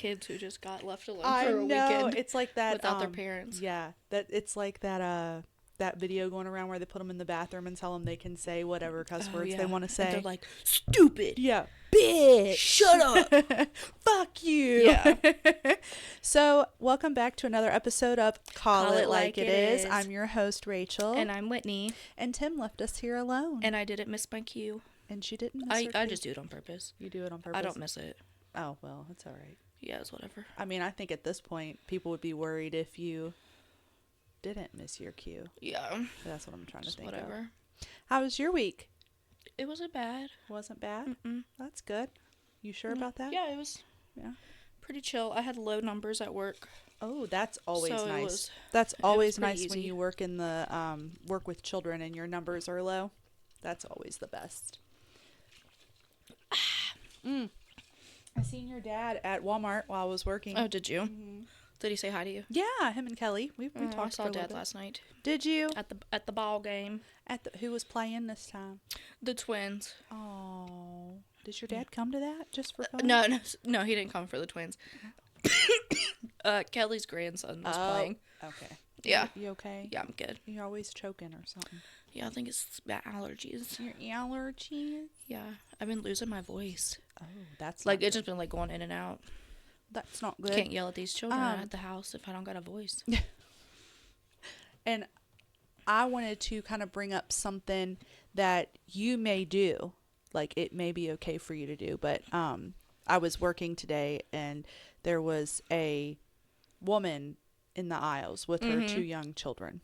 kids who just got left alone I for a know. weekend. It's like that without their parents. Yeah, it's like that video going around where they put them in the bathroom and tell them they can say whatever cuss words they want to say. And they're like, stupid. Yeah. Bitch. Shut up. Fuck you. Yeah. So, welcome back to another episode of Call It Like It Is. I'm your host, Rachel. And I'm Whitney. And Tim left us here alone. And I didn't miss my cue. And she didn't miss her I cue. just do it on purpose. You do it on purpose? I don't miss it. Oh, well, it's all right. Yeah, it's whatever. I mean, I think at this point, people would be worried if you didn't miss your cue. Yeah. That's what I'm trying to think whatever. of. How was your week? It wasn't bad. Wasn't bad? Mm-mm. That's good. You sure about that? Yeah, it was pretty chill. I had low numbers at work. Oh, that's always so nice. That's always pretty nice easy. when you work in the work with children and your numbers are low. That's always the best. I seen your dad at Walmart while I was working. Oh, did you? Mm-hmm. Did he say hi to you? Yeah, him and Kelly. We talked I saw for a little Dad bit. last night. Did you? At the ball game. Who was playing this time? The twins. Oh, did your dad come to that just for fun? No, he didn't come for the twins. Kelly's grandson was playing. Okay. Yeah. You okay? Yeah, I'm good. You're always choking or something. Yeah, I think it's allergies. Your allergies? Yeah, I've been losing my voice. Oh, that's like not it's just been like going in and out. That's not good. Can't yell at these children at the house if I don't got a voice. And I wanted to kind of bring up something that you may do. Like, it may be okay for you to do. But I was working today, and there was a woman in the aisles with her two young children.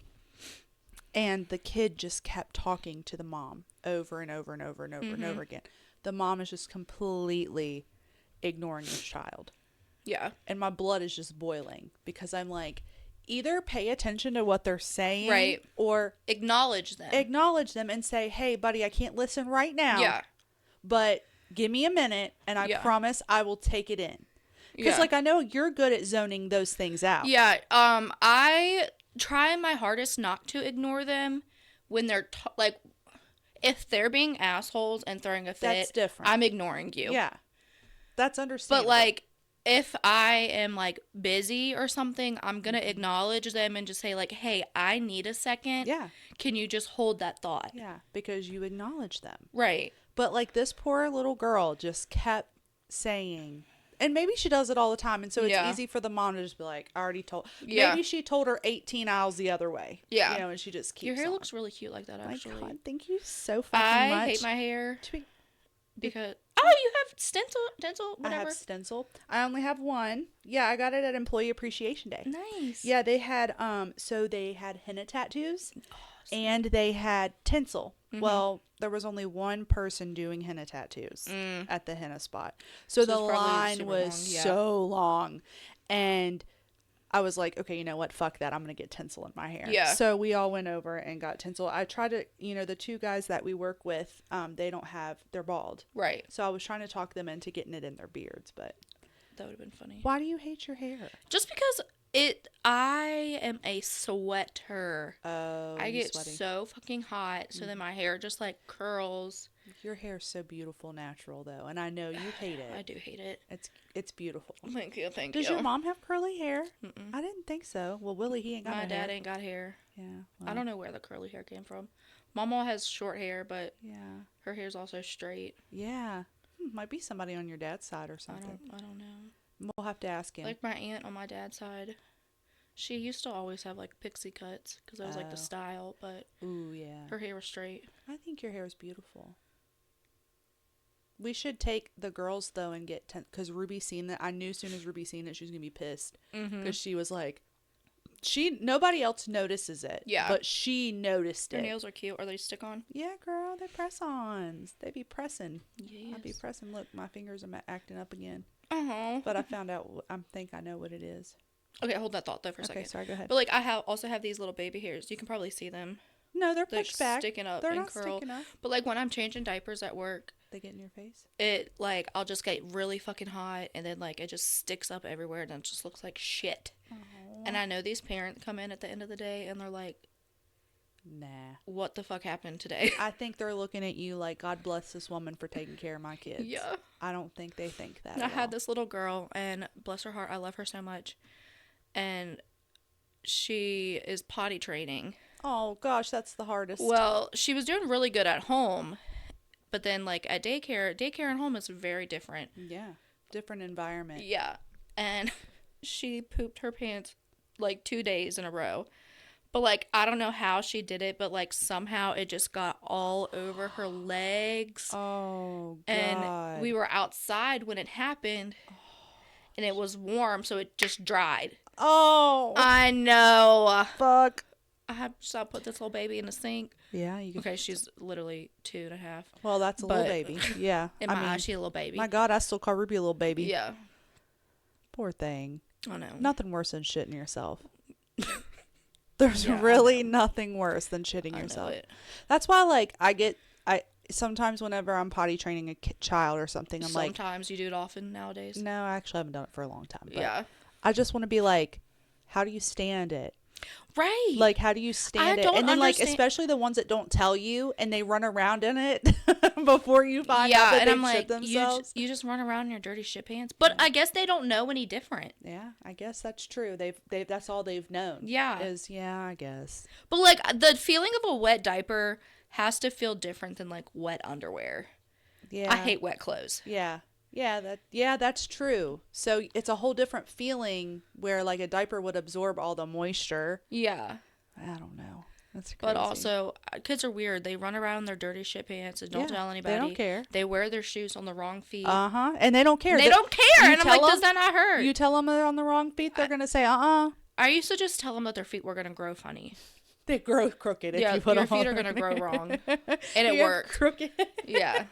And the kid just kept talking to the mom over and over and over and over and over again. The mom is just completely ignoring this child. Yeah. And my blood is just boiling because I'm like, either pay attention to what they're saying, right, or acknowledge them and say, hey, buddy, I can't listen right now. Yeah. But give me a minute and I promise I will take it in. Because, like, I know you're good at zoning those things out. Yeah. I try my hardest not to ignore them when they're, if they're being assholes and throwing a fit. That's different. I'm ignoring you. Yeah. That's understandable. But, like, if I am, like, busy or something, I'm going to acknowledge them and just say, like, hey, I need a second. Yeah. Can you just hold that thought? Yeah. Because you acknowledge them. Right. But, like, this poor little girl just kept saying, and maybe she does it all the time, and so it's easy for the mom to just be like, I already told. Yeah. Maybe she told her 18 aisles the other way. Yeah. You know, and she just keeps Your hair on. looks really cute like that, actually. My God, thank you so fucking much. I hate my hair. Because... Oh, you have stencil, whatever. I have stencil. I only have one. Yeah, I got it at Employee Appreciation Day. Nice. Yeah, they had, so they had henna tattoos, and they had tinsel. Mm-hmm. Well, there was only one person doing henna tattoos at the henna spot. So the line was so long. And I was like, okay, you know what? Fuck that. I'm going to get tinsel in my hair. Yeah. So we all went over and got tinsel. I tried to, the two guys that we work with, they're bald. Right. So I was trying to talk them into getting it in their beards, but. That would have been funny. Why do you hate your hair? Just because I am a sweater. Oh, I get sweaty. so fucking hot, so then my hair just like curls. Your hair's so beautiful natural though, and I know you hate it. I do hate it. It's beautiful. Thank you. Does your mom have curly hair? Mm-mm. I didn't think so. Well, Willie, he ain't got my no dad hair. ain't got hair. Yeah. Well. I don't know where the curly hair came from. Mama has short hair, but her hair's also straight. Yeah. Might be somebody on your dad's side or something. I don't know. We'll have to ask him. Like my aunt on my dad's side, she used to always have like pixie cuts because that was like the style, but ooh, yeah, her hair was straight. I think your hair is beautiful. We should take the girls though and get because Ruby seen that. I knew as soon as Ruby seen it, she was gonna be pissed because she was like, nobody else notices it. Yeah, but she noticed it. Her nails are cute. Are they stick on? Yeah, girl, they're press-ons. They be pressing. Yes. I be pressing. Look, my fingers are acting up again. Uh-huh. But I found out. I think I know what it is. Okay, hold that thought though for a second. Okay, sorry. Go ahead. But like, I also have these little baby hairs. You can probably see them. No, they're pushed back. Sticking up they're and not curl. Sticking up. But like when I'm changing diapers at work, they get in your face. It like I'll just get really fucking hot, and then like it just sticks up everywhere, and it just looks like shit. Aww. And I know these parents come in at the end of the day, and they're like, Nah. what the fuck happened today? I think they're looking at you like, God bless this woman for taking care of my kids. Yeah. I don't think they think that I at had all. this little girl, and bless her heart, I love her so much. And she is potty training. Oh, gosh, that's the hardest. Well, she was doing really good at home, but then, like, at daycare and home is very different. Yeah. Different environment. Yeah. And she pooped her pants, like, 2 days in a row. But, like, I don't know how she did it, but, like, somehow it just got all over her legs. Oh, God. And we were outside when it happened, and it was warm, so it just dried. Oh. I know. Fuck. I have to put this little baby in the sink. Yeah, you can. Okay, she's literally 2.5. Well, that's a little baby. Yeah. In my eyes, she's a little baby. My God, I still call Ruby a little baby. Yeah. Poor thing. I know. Nothing worse than shitting yourself. There's really nothing worse than shitting yourself. That's why, like, I sometimes whenever I'm potty training a child or something, I'm like, sometimes you do it often nowadays. no, I actually haven't done it for a long time. But Yeah. I just want to be like, how do you stand it? Right. Like, how do you stand it? And then, like, especially the ones that don't tell you and they run around in it before you find out that they shit themselves. You just run around in your dirty shit pants. But I guess they don't know any different. Yeah, I guess that's true. They've that's all they've known. Yeah. I guess. But, like, the feeling of a wet diaper has to feel different than, like, wet underwear. Yeah. I hate wet clothes. Yeah. That's true. So it's a whole different feeling where, like, a diaper would absorb all the moisture. Yeah. I don't know. That's crazy. But also, kids are weird. They run around in their dirty shit pants and don't tell anybody. They don't care. They wear their shoes on the wrong feet. And they don't care. They don't care. And I'm like, does that not hurt? You tell them they're on the wrong feet, they're going to say, I used to just tell them that their feet were going to grow funny. They grow crooked if you put your them feet are going to grow wrong. And it worked. Crooked. Yeah.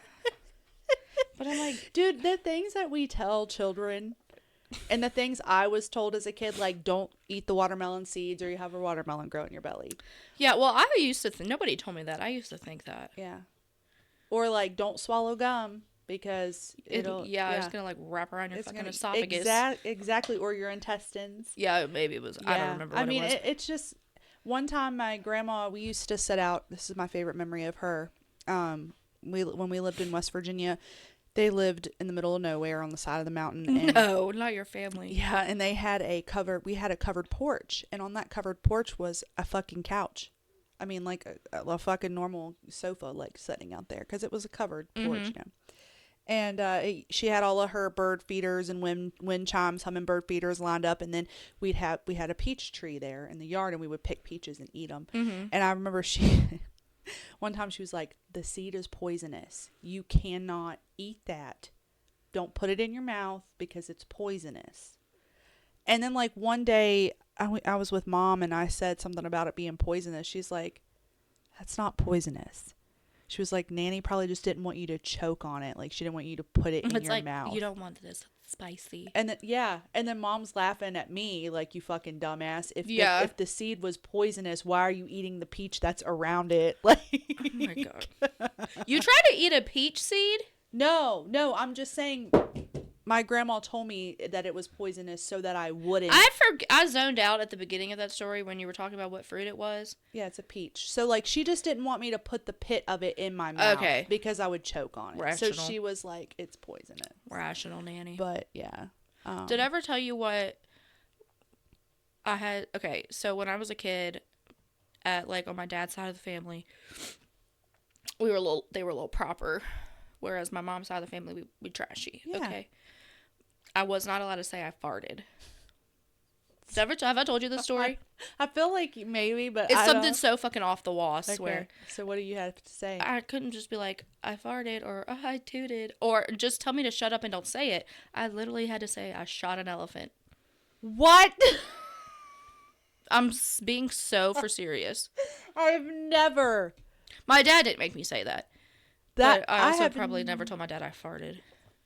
But I'm like, dude, the things that we tell children and the things I was told as a kid, like, don't eat the watermelon seeds or you have a watermelon grow in your belly. Yeah, well, I used to nobody told me that. I used to think that. Yeah. Or, like, don't swallow gum because it's going to, like, wrap around your fucking esophagus. Exactly. Or your intestines. Yeah, maybe it was. Yeah. I don't remember what it was. It's just, one time my grandma, we used to set out, this is my favorite memory of her, when we lived in West Virginia. They lived in the middle of nowhere on the side of the mountain. And, no, not your family. Yeah, and we had a covered porch. And on that covered porch was a fucking couch. I mean, like a fucking normal sofa, like, sitting out there. Because it was a covered porch, you know. And she had all of her bird feeders and wind chimes, hummingbird feeders lined up. And then we had a peach tree there in the yard. And we would pick peaches and eat them. Mm-hmm. And I remember one time she was like, the seed is poisonous. You cannot eat that. Don't put it in your mouth because it's poisonous. And then, like, one day I was with Mom and I said something about it being poisonous. She's like, that's not poisonous. She was like, Nanny probably just didn't want you to choke on it. Like, she didn't want you to put it in your mouth. You don't want this spicy. And then Mom's laughing at me like, you fucking dumbass. If the seed was poisonous, why are you eating the peach that's around it? Like, oh my God. You tried to eat a peach seed? No, I'm just saying my grandma told me that it was poisonous so that I wouldn't. I zoned out at the beginning of that story when you were talking about what fruit it was. Yeah, it's a peach. So, like, she just didn't want me to put the pit of it in my mouth. Okay. Because I would choke on it. Rational. So she was like, it's poisonous. Rational nanny. But, yeah. Did I ever tell you what I had? Okay, so when I was a kid, on my dad's side of the family, they were a little proper, whereas my mom's side of the family, we trashy. Yeah. Okay. I was not allowed to say I farted. Have I told you this story? I feel like maybe, but it's something so fucking off the wall, I swear. Okay. So what do you have to say? I couldn't just be like, I farted, or I tooted, or just tell me to shut up and don't say it. I literally had to say, I shot an elephant. What? I'm being so for serious. I've never. My dad didn't make me say that. But I also probably never told my dad I farted.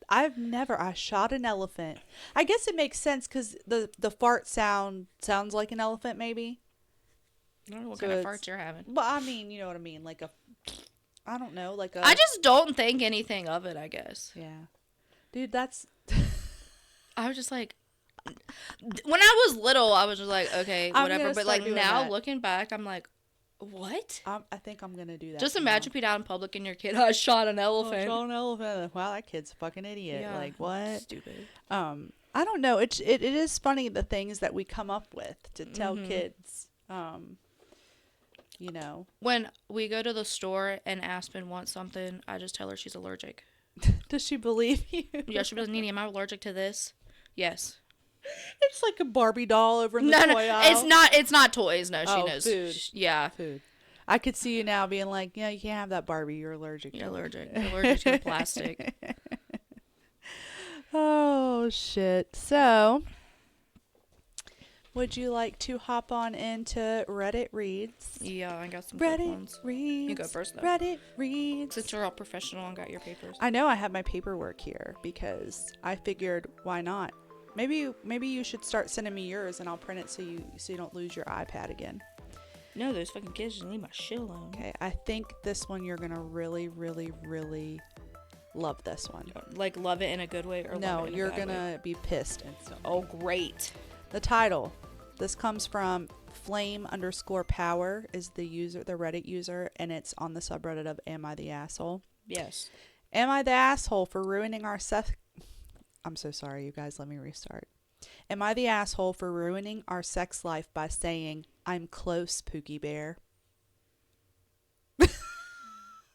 I shot an elephant. I guess it makes sense because the fart sounds like an elephant, maybe. I don't know what kind of farts you're having. Well, I mean, you know what I mean. Like I don't know, like a... I just don't think anything of it, I guess. Yeah. Dude, that's... I was just like... When I was little, I was just like, okay, whatever. But, like, now, looking back, I'm like, What? I think I'm gonna do that. Just tomorrow. imagine being out in public and your kid, I shot an elephant. Shot an elephant. Wow, that kid's a fucking idiot. Yeah, Like what? stupid. I don't know. It is funny the things that we come up with to tell kids. You know. When we go to the store and Aspen wants something, I just tell her she's allergic. Does she believe you? Yeah, she goes, Nene, am I allergic to this? Yes. It's like a Barbie doll over in the toy aisle. It's not toys. No, she knows. Food. Yeah. Food. I could see you now being like, yeah, you can't have that Barbie. You're allergic. You're allergic. You're allergic to the plastic. Oh, shit. So, would you like to hop on into Reddit Reads? Yeah, I got some good ones. Reads. You go first, though. Reddit Reads. Since you're all professional and got your papers. I know I have my paperwork here because I figured, why not? Maybe you should start sending me yours and I'll print it so you don't lose your iPad again. No, those fucking kids just leave my shit alone. Okay, I think this one you're gonna really, really, really love this one. Like love it in a good way or no, love it in you're a bad gonna way? be pissed instantly. Oh, great. The title. This comes from flame_power is the Reddit user, and it's on the subreddit of Am I the Asshole? Yes. Am I the asshole for ruining our I'm so sorry, you guys. Let me restart. Am I the asshole for ruining our sex life by saying, I'm close, Pookie Bear?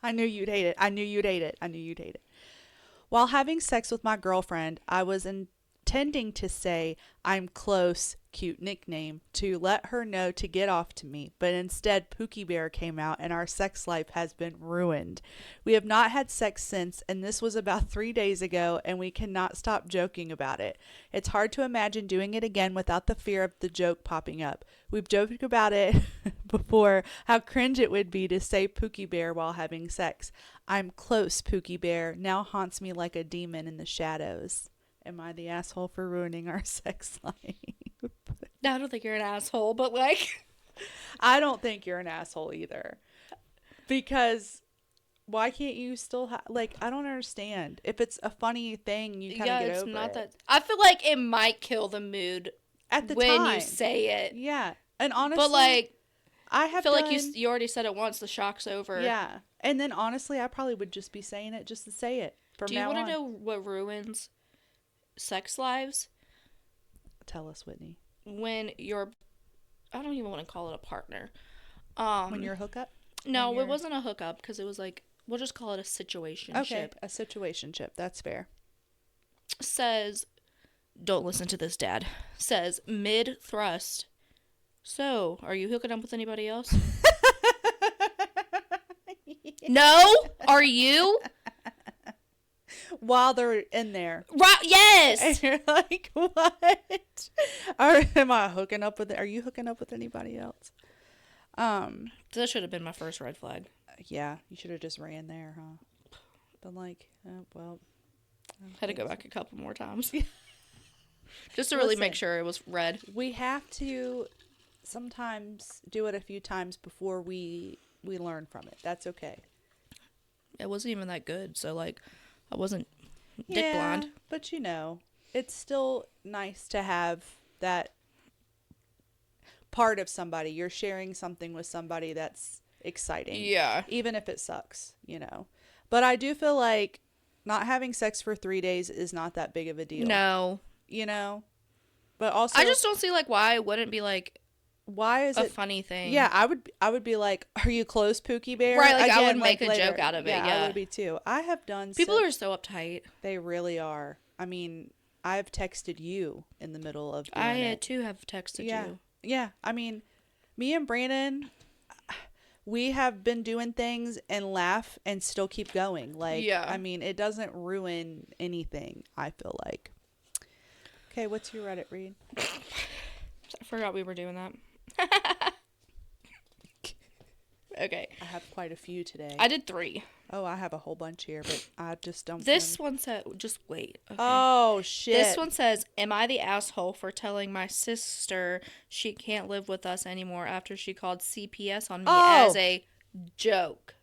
I knew you'd hate it. I knew you'd hate it. While having sex with my girlfriend, I was intending to say, I'm close, cute nickname, to let her know to get off to me, but instead Pookie Bear came out and our sex life has been ruined. We have not had sex since, and this was about 3 days ago, and we cannot stop joking about it. It's hard to imagine doing it again without the fear of the joke popping up. We've joked about it before, how cringe it would be to say Pookie Bear while having sex. I'm close, Pookie Bear, now haunts me like a demon in the shadows. Am I the asshole for ruining our sex life? No, I don't think you're an asshole, but like... I don't think you're an asshole either. Because why can't you still like, I don't understand. If it's a funny thing, you kind of get over it. That. I feel like it might kill the mood at the when time you say it. Yeah. And honestly, but like, I feel like you already said it once, the shock's over. Yeah. And then honestly, I probably would just be saying it just to say it from Do you now want on. to know what ruins sex lives? Tell us, Whitney. When you're, I don't even want to call it a partner. When you're a hookup? No, it wasn't a hookup because it was like, we'll just call it a situationship. Okay, a situationship. That's fair. Says, don't listen to this, Dad. Says, mid-thrust. So, are you hooking up with anybody else? No? Are you? While they're in there. Right, yes! And you're like, what? Am I hooking up with, are you hooking up with anybody else? That should have been my first red flag. Yeah, you should have just ran there, huh? But like, well. Had to go back a couple more times. Just to really make sure it was red. We have to sometimes do it a few times before we learn from it. That's okay. It wasn't even that good, so like, I wasn't dick blind. But you know, it's still nice to have that part of somebody. You're sharing something with somebody that's exciting. Yeah. Even if it sucks, you know. But I do feel like not having sex for 3 days is not that big of a deal. No. You know? But also, I just don't see like why it wouldn't be like why is a it funny thing. Yeah, I would be like, are you close, Pookie Bear? Right, like again, I would make like a later. joke out of it. Yeah, I would be too. I have done people are so uptight. They really are. I mean, I've texted you in the middle of doing it. Too have texted you. Yeah. I mean, me and Brandon, we have been doing things and laugh and still keep going. Like, yeah. I mean, it doesn't ruin anything, I feel like. Okay, what's your Reddit read? I forgot we were doing that. Okay. I have quite a few today. I did 3. Oh, I have a whole bunch here, but I just don't. This one said, just wait. Okay. Oh, shit. This one says, am I the asshole for telling my sister she can't live with us anymore after she called CPS on me as a joke?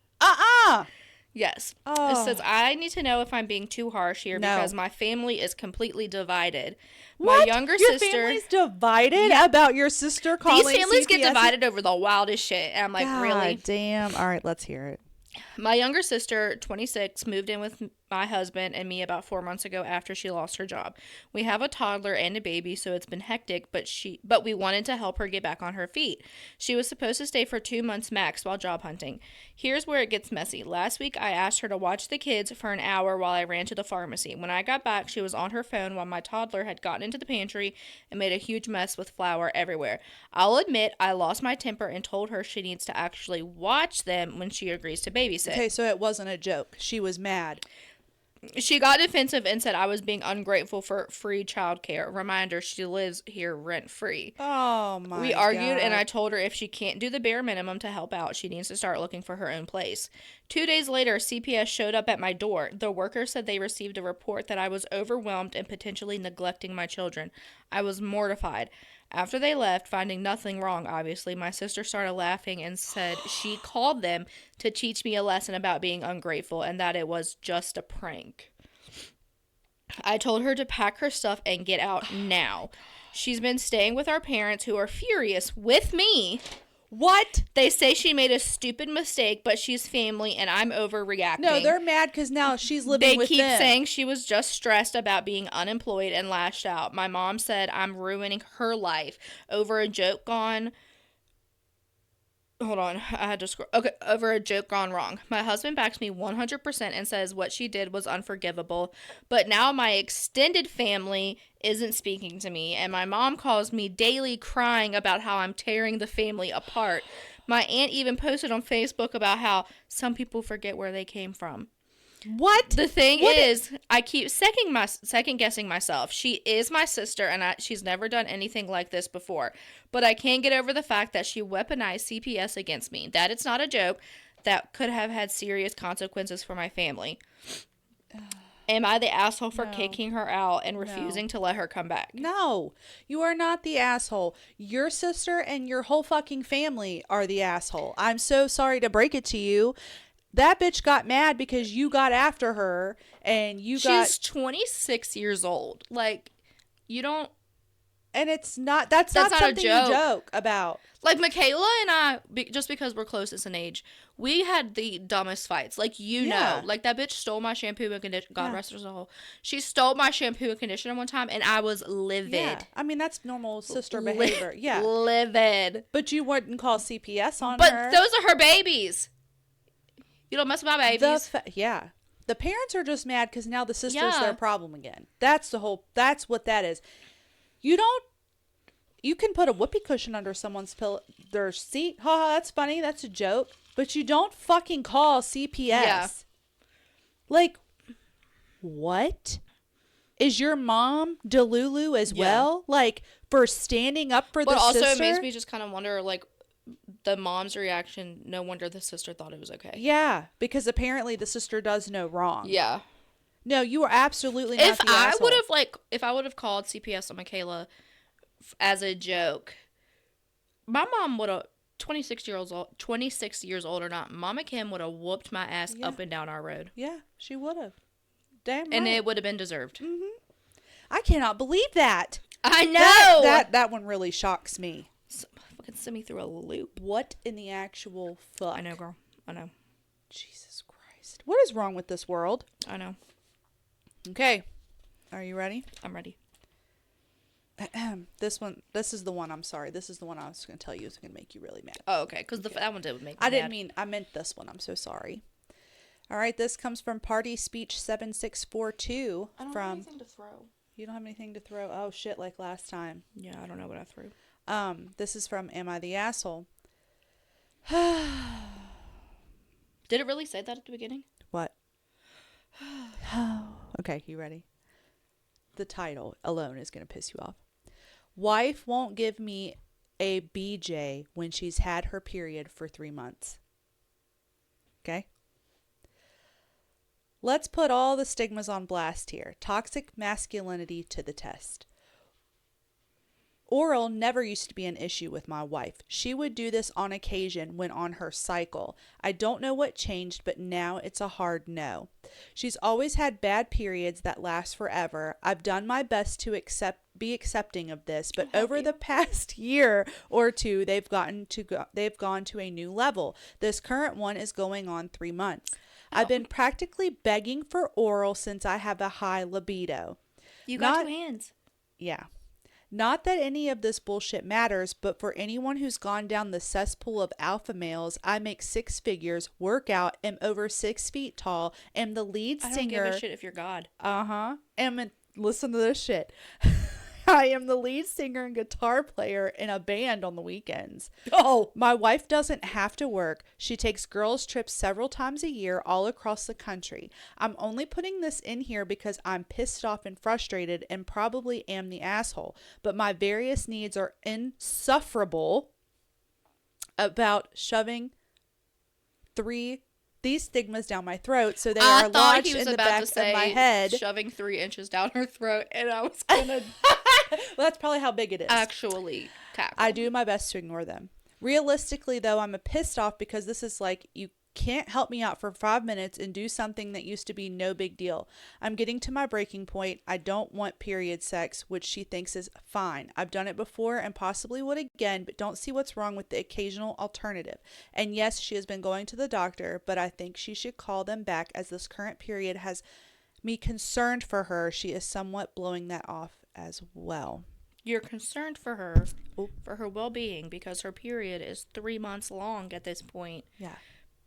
Yes. It Oh. says, I need to know if I'm being too harsh here No. because my family is completely divided. My What? younger Your sister. family's divided Yeah. about your sister calling These families get CPS? divided over the wildest shit. And I'm like, God really? damn. All right, let's hear it. My younger sister, 26, moved in with my husband and me about 4 months ago after she lost her job. We have a toddler and a baby, so it's been hectic, but we wanted to help her get back on her feet. She was supposed to stay for 2 months max while job hunting. Here's where it gets messy. Last week, I asked her to watch the kids for an hour while I ran to the pharmacy. When I got back, she was on her phone while my toddler had gotten into the pantry and made a huge mess with flour everywhere. I'll admit I lost my temper and told her she needs to actually watch them when she agrees to babysit. Okay, so it wasn't a joke. She was mad. She got defensive and said I was being ungrateful for free childcare. Reminder, she lives here rent free. Oh my We argued God. and I told her if she can't do the bare minimum to help out, she needs to start looking for her own place. 2 days later, CPS showed up at my door. The worker said they received a report that I was overwhelmed and potentially neglecting my children. I was mortified. After they left, finding nothing wrong, obviously, my sister started laughing and said she called them to teach me a lesson about being ungrateful and that it was just a prank. I told her to pack her stuff and get out now. She's been staying with our parents who are furious with me. What? They say she made a stupid mistake, but she's family and I'm overreacting. No, they're mad because now she's living with them. They keep saying she was just stressed about being unemployed and lashed out. My mom said I'm ruining her life over a joke gone. Hold on, I had to scroll. Okay, over a joke gone wrong. My husband backs me 100% and says what she did was unforgivable. But now my extended family isn't speaking to me, and my mom calls me daily crying about how I'm tearing the family apart. My aunt even posted on Facebook about how some people forget where they came from. What? The thing is, I keep second guessing myself. She is my sister, and she's never done anything like this before. But I can't get over the fact that she weaponized CPS against me. That it's not a joke. That could have had serious consequences for my family. Am I the asshole for kicking her out and refusing to let her come back? No, you are not the asshole. Your sister and your whole fucking family are the asshole. I'm so sorry to break it to you. That bitch got mad because you got after her and She's 26 years old. Like, you don't... And it's not... That's not something you joke about. Like, Michaela and I, just because we're closest in age, we had the dumbest fights. Like, you know. Like, that bitch stole my shampoo and conditioner. God rest her soul. She stole my shampoo and conditioner one time, and I was livid. Yeah. I mean, that's normal sister behavior. Yeah. Livid. But you wouldn't call CPS on her. But those are her babies. You don't mess with my babies. The parents are just mad because now the sister's their problem again. That's what that is. You can put a whoopee cushion under someone's their seat. Ha, that's funny. That's a joke. But you don't fucking call CPS. Yeah. Like, what? Is your mom Delulu as well? Like, for standing up for the sister? But also, it makes me just kind of wonder, like, the mom's reaction. No wonder the sister thought it was okay. Yeah, because apparently the sister does no wrong. Yeah. No, you are absolutely not the asshole. If I would have called CPS on Michaela as a joke, my mom would have, 26 years old or not, Mama Kim would have whooped my ass up and down our road. Yeah, she would have. Damn right. And it would have been deserved. Mm-hmm. I cannot believe that. I know. That one really shocks me. Fucking send me through a loop. What in the actual fuck? I know, girl. I know. Jesus Christ. What is wrong with this world? I know. Okay. Are you ready? I'm ready. This is the one, I'm sorry. This is the one I was going to tell you is going to make you really mad. Oh, okay. Because that one did make me mad. I meant this one. I'm so sorry. All right. This comes from Party Speech 7642. I don't have anything to throw. You don't have anything to throw? Oh, shit, like last time. Yeah, I don't know what I threw. This is from Am I the Asshole? Did it really say that at the beginning? What? Okay, you ready? The title alone is going to piss you off. Wife won't give me a BJ when she's had her period for 3 months. Okay? Let's put all the stigmas on blast here. Toxic masculinity to the test. Oral never used to be an issue with my wife. She would do this on occasion when on her cycle. I don't know what changed, but now it's a hard no. She's always had bad periods that last forever. I've done my best to be accepting of this, but over the past year or two, they've gone to a new level. This current one is going on 3 months. I've been practically begging for oral since I have a high libido. You got 2 hands. Yeah. Not that any of this bullshit matters, but for anyone who's gone down the cesspool of alpha males, I make 6 figures, work out, am over 6 feet tall, am the lead singer. I don't give a shit if you're God. Listen to this shit. I am the lead singer and guitar player in a band on the weekends. Oh. My wife doesn't have to work. She takes girls' trips several times a year all across the country. I'm only putting this in here because I'm pissed off and frustrated and probably am the asshole. But my various needs are insufferable about shoving these stigmas down my throat, so they are lodged in the back of my head. Shoving 3 inches down her throat, and I was gonna. Well, that's probably how big it is. Actually, cackle. I do my best to ignore them. Realistically, though, I'm pissed off because this is like, you can't help me out for 5 minutes and do something that used to be no big deal. I'm getting to my breaking point. I don't want period sex, which she thinks is fine. I've done it before and possibly would again, but don't see what's wrong with the occasional alternative. And yes, she has been going to the doctor, but I think she should call them back as this current period has me concerned for her. She is somewhat blowing that off as well. You're concerned for her, for her well-being, because her period is 3 months long at this point. Yeah.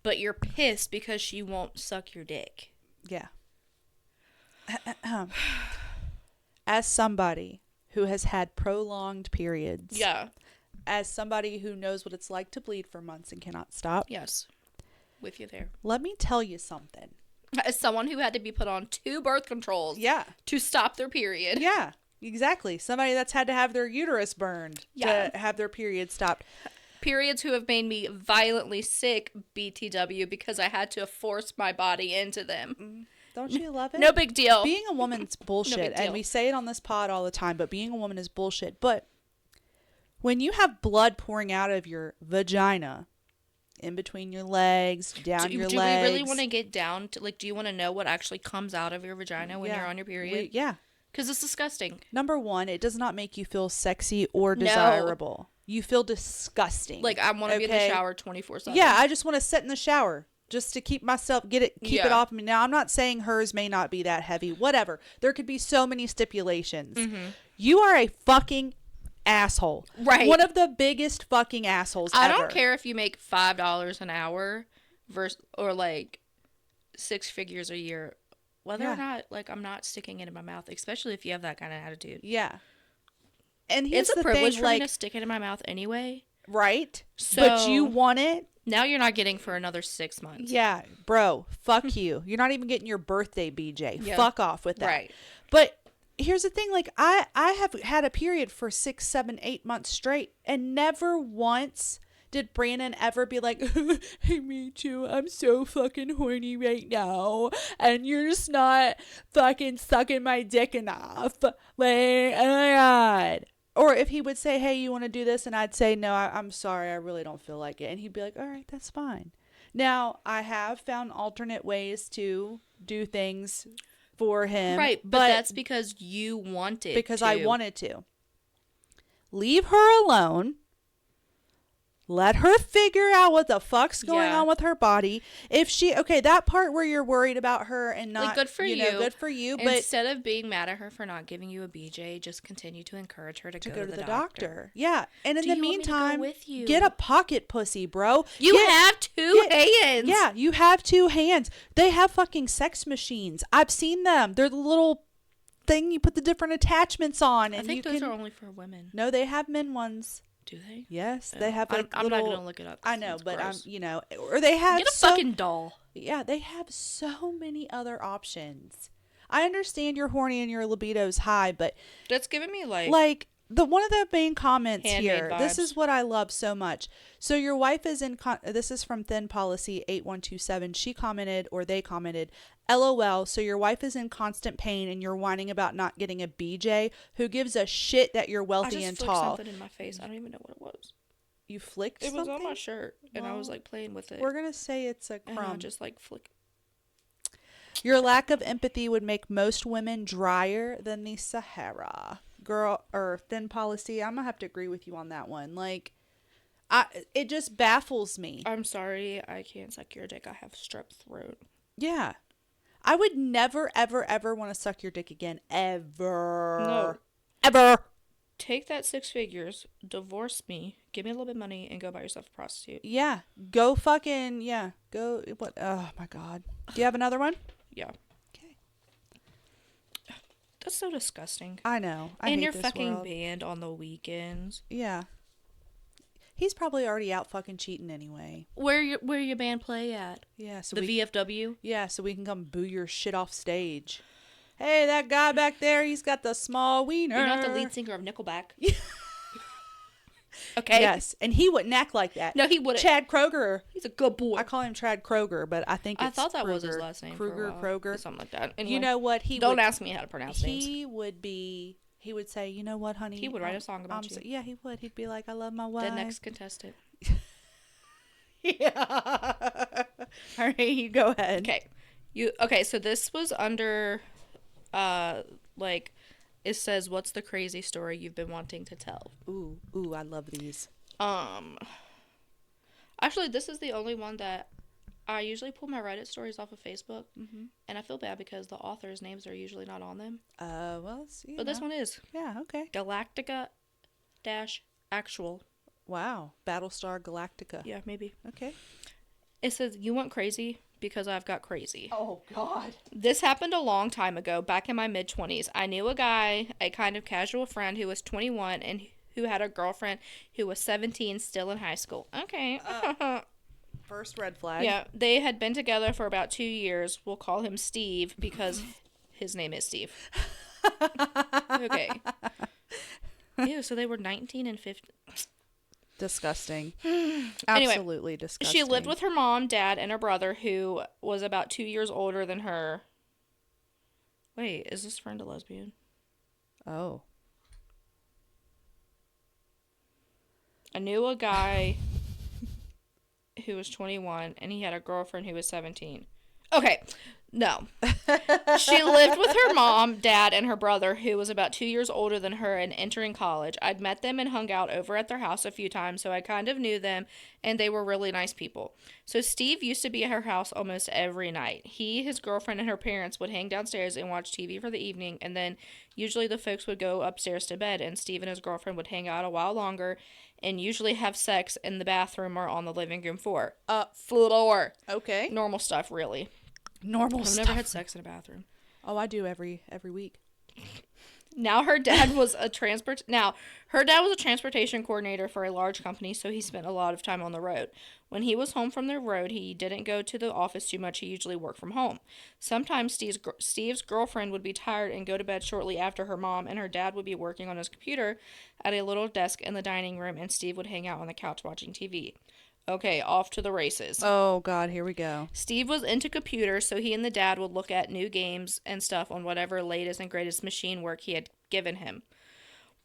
But you're pissed because she won't suck your dick. Yeah. As somebody who has had prolonged periods. Yeah. As somebody who knows what it's like to bleed for months and cannot stop. Yes. With you there. Let me tell you something. As someone who had to be put on 2 birth controls. Yeah. To stop their period. Yeah. Exactly. Somebody that's had to have their uterus burned. Yeah. To have their period stopped. Periods who have made me violently sick, BTW, because I had to force my body into them. Don't you love it? No big deal. Being a woman's bullshit. No big deal. And we say it on this pod all the time, but being a woman is bullshit. But when you have blood pouring out of your vagina, in between your legs, down your legs. Do we really want to get down to, like, do you want to know what actually comes out of your vagina when you're on your period? Yeah. Because it's disgusting. Number one, it does not make you feel sexy or desirable. No. You feel disgusting. Like, I want to be in the shower 24/7. Yeah, I just want to sit in the shower just to keep myself, keep it off me. Now, I'm not saying hers may not be that heavy. Whatever. There could be so many stipulations. Mm-hmm. You are a fucking asshole. Right. One of the biggest fucking assholes ever. I don't care if you make $5 an hour or like 6 figures a year. Whether or not, like, I'm not sticking it in my mouth, especially if you have that kind of attitude. Yeah. And here's it's a privilege thing, for me to stick it in my mouth anyway. Right? So, but you want it? Now you're not getting for another 6 months. Yeah. Bro, fuck you. You're not even getting your birthday, BJ. Yeah. Fuck off with that. Right. But here's the thing. Like, I have had a period for 6, 7, 8 months straight. And never once did Brandon ever be like, hey, me too. I'm so fucking horny right now. And you're just not fucking sucking my dick enough. Like, oh my God. Or if he would say, hey, you want to do this? And I'd say, no, I'm sorry. I really don't feel like it. And he'd be like, all right, that's fine. Now, I have found alternate ways to do things for him. Right, but that's because you wanted because I wanted to. Leave her alone. Let her figure out what the fuck's going on with her body. If she, that part where you're worried about her and not, like, good for you. Good for you. But instead of being mad at her for not giving you a BJ, just continue to encourage her to go to the doctor. Yeah. And in the meantime, with you? Get a pocket pussy, bro. You have 2 hands. Yeah, you have 2 hands. They have fucking sex machines. I've seen them. They're the little thing you put the different attachments on. And I think those are only for women. No, they have men ones. Do they? Yes, they have like I'm not gonna look it up. I know, but gross. Or they have get a fucking doll. Yeah, they have so many other options. I understand you're horny and your libido's high, but that's giving me like one of the main comments Handmade here. This vibes. is what I love so much. So your wife is in. This is from Thin Policy 8127. She commented, or they commented, "LOL. So your wife is in constant pain, and you're whining about not getting a BJ. Who gives a shit that you're I wealthy just and flicked tall? something in my face. I don't even know what it was. You flicked It was something? on my shirt, and I was Well, like playing with it. We're gonna say it's a And I crumb. just like flick. Your lack of empathy would make most women drier than the Sahara." Girl, or Thin Policy, I'm gonna have to agree with you on that one. Like, it just baffles me. I'm sorry, I can't suck your dick. I have strep throat. Yeah. I would never, ever, ever want to suck your dick again. Ever. No. Ever. Take that 6 figures, divorce me, give me a little bit of money, and go buy yourself a prostitute. Yeah. Go fucking, yeah. Go, what? Oh my God. Do you have another one? Yeah. Okay. That's so disgusting. I know. I And hate your this fucking world. band on the weekends. Yeah. He's probably already out fucking cheating anyway. Where your band play at? Yeah. So The VFW? yeah, so we can come boo your shit off stage. Hey, that guy back there, he's got the small wiener. You're not the lead singer of Nickelback. Okay? Yes, and he wouldn't act like that. No, he wouldn't. Chad Kroger. He's a good boy. I call him Chad Kroger, but I think it's I thought that was his Kruger. last name. Kruger, for a while. Kroger. Something like that. Anyway, You know what? don't ask me how to pronounce names. He would say, you know what, honey? He would write a song about you. Yeah, he would. He'd be like, I love my wife. The next contestant. Yeah. All right, you go ahead. Okay, so this was under like it says what's the crazy story you've been wanting to tell. Ooh, I love these. Actually, this is the only one that I usually pull my Reddit stories off of Facebook, and I feel bad because the authors' names are usually not on them. Well, But this one is. Yeah, okay. Galactica-actual. Wow. Battlestar Galactica. Yeah, maybe. Okay. It says, you went crazy because I've got crazy. Oh, God. This happened a long time ago, back in my mid-20s. I knew a guy, a kind of casual friend, who was 21 and who had a girlfriend who was 17, still in high school. Okay. First red flag. Yeah, they had been together for about 2 years. We'll call him Steve because his name is Steve. Okay. Ew, so they were 19 and 15. Disgusting. Anyway, Absolutely disgusting. she lived with her mom, dad, and her brother, who was about 2 years older than her. Wait, is this friend a lesbian? Oh. I knew a guy who was 21, and he had a girlfriend who was 17. Okay, no. She lived with her mom, dad, and her brother, who was about 2 years older than her and entering college. I'd met them and hung out over at their house a few times, so I kind of knew them, and they were really nice people. So Steve used to be at her house almost every night. He, his girlfriend, and her parents would hang downstairs and watch TV for the evening, and then usually the folks would go upstairs to bed, and Steve and his girlfriend would hang out a while longer and usually have sex in the bathroom or on the living room floor. Floor. Okay. Normal stuff, really. Normal I've stuff. never had sex in a bathroom. Oh, I do every week. Now her dad was a transportation coordinator for a large company, so he spent a lot of time on the road. When he was home from the road, he didn't go to the office too much. He usually worked from home. Sometimes Steve's girlfriend would be tired and go to bed shortly after her mom, and her dad would be working on his computer at a little desk in the dining room, and Steve would hang out on the couch watching TV. Okay, off to the races. Oh, God, here we go. Steve was into computers, so he and the dad would look at new games and stuff on whatever latest and greatest machine work he had given him.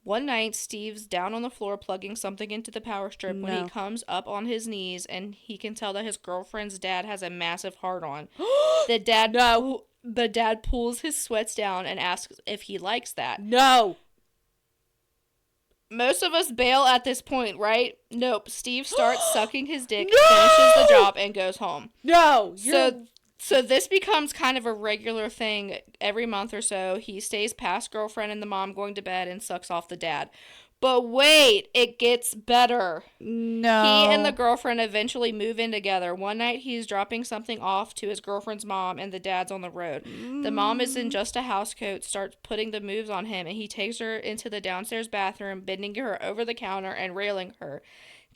One night, Steve's down on the floor plugging something into the power strip when he comes up on his knees, and he can tell that his girlfriend's dad has a massive hard-on. The dad pulls his sweats down and asks if he likes that. No. Most of us bail at this point, right? Nope. Steve starts sucking his dick, finishes the job, and goes home. No. So this becomes kind of a regular thing every month or so. He stays past girlfriend and the mom going to bed and sucks off the dad. But wait, it gets better. No. He and the girlfriend eventually move in together. One night he's dropping something off to his girlfriend's mom and the dad's on the road. The mom is in just a housecoat, starts putting the moves on him, and he takes her into the downstairs bathroom, bending her over the counter and railing her.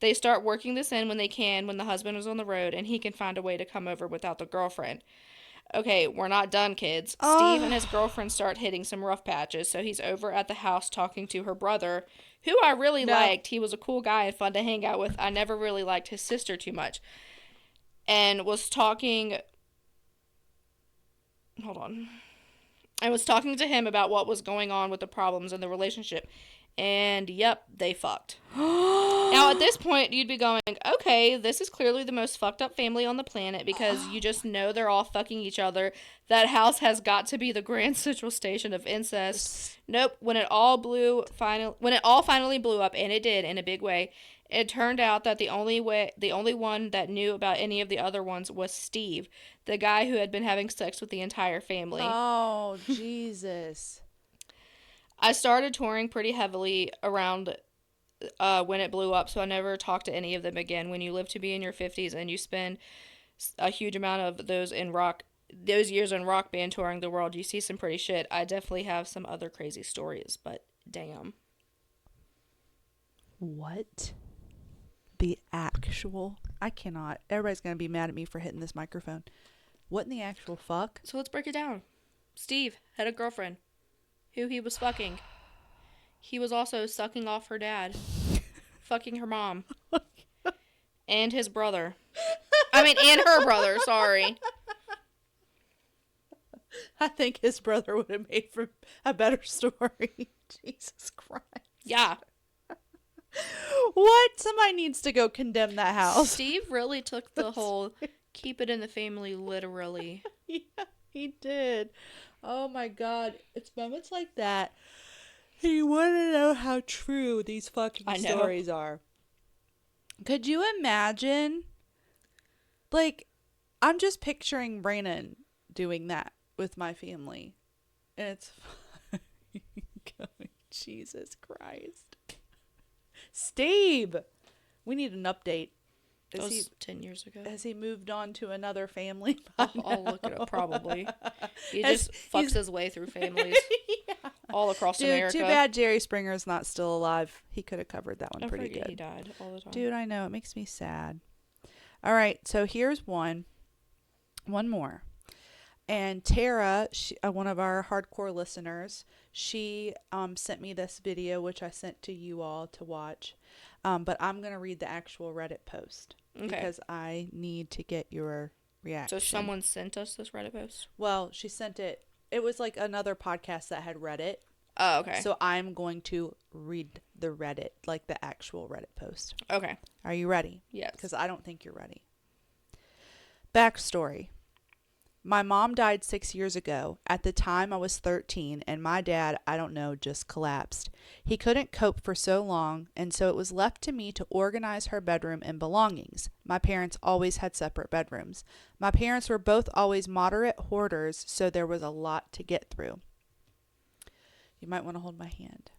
They start working this in when they can when the husband is on the road and he can find a way to come over without the girlfriend. Okay, we're not done, kids. Steve and his girlfriend start hitting some rough patches, so he's over at the house talking to her brother, who I really No. liked. He was a cool guy and fun to hang out with. I never really liked his sister too much. And was talking. Hold on. I was talking to him about what was going on with the problems in the relationship. And yep, they fucked. Now, at this point, you'd be going, okay, this is clearly the most fucked up family on the planet because you just know they're all fucking each other. That house has got to be the Grand Central Station of incest. Nope. When it all finally blew up, and it did in a big way, it turned out that the only one that knew about any of the other ones was Steve, the guy who had been having sex with the entire family. Oh, Jesus. I started touring pretty heavily around when it blew up, so I never talked to any of them again. When you live to be in your 50s and you spend a huge amount of those years in rock band touring the world, you see some pretty shit. I definitely have some other crazy stories, but damn. What? The actual... I cannot. Everybody's going to be mad at me for hitting this microphone. What in the actual fuck? So let's break it down. Steve had a girlfriend who he was fucking. He was also sucking off her dad, fucking her mom, and his brother. And her brother, sorry. I think his brother would have made for a better story. Jesus Christ. Yeah. What? Somebody needs to go condemn that house. Steve really took the whole keep it in the family literally. Yeah, he did. Oh my God. It's moments like that. You want to know how true these fucking stories are. Could you imagine? Like, I'm just picturing Brandon doing that with my family. And it's going, Jesus Christ. Steve! We need an update. That was 10 years ago. Has he moved on to another family? I'll look it up, probably. He just fucks his way through families all across America. Too bad Jerry Springer's not still alive. He could have covered that one pretty good. He died all the time. Dude, I know. It makes me sad. All right, so here's one more. And Tara, one of our hardcore listeners, she sent me this video, which I sent to you all to watch. But I'm going to read the actual Reddit post. Okay. Because I need to get your reaction. So someone sent us this Reddit post? Well, she sent it. It was like another podcast that had read it. Oh, okay. So I'm going to read the Reddit, like the actual Reddit post. Okay. Are you ready? Yes. Because I don't think you're ready. Backstory. My mom died 6 years ago. At the time, I was 13, and my dad, I don't know, just collapsed. He couldn't cope for so long, and so it was left to me to organize her bedroom and belongings. My parents always had separate bedrooms. My parents were both always moderate hoarders, so there was a lot to get through. You might want to hold my hand.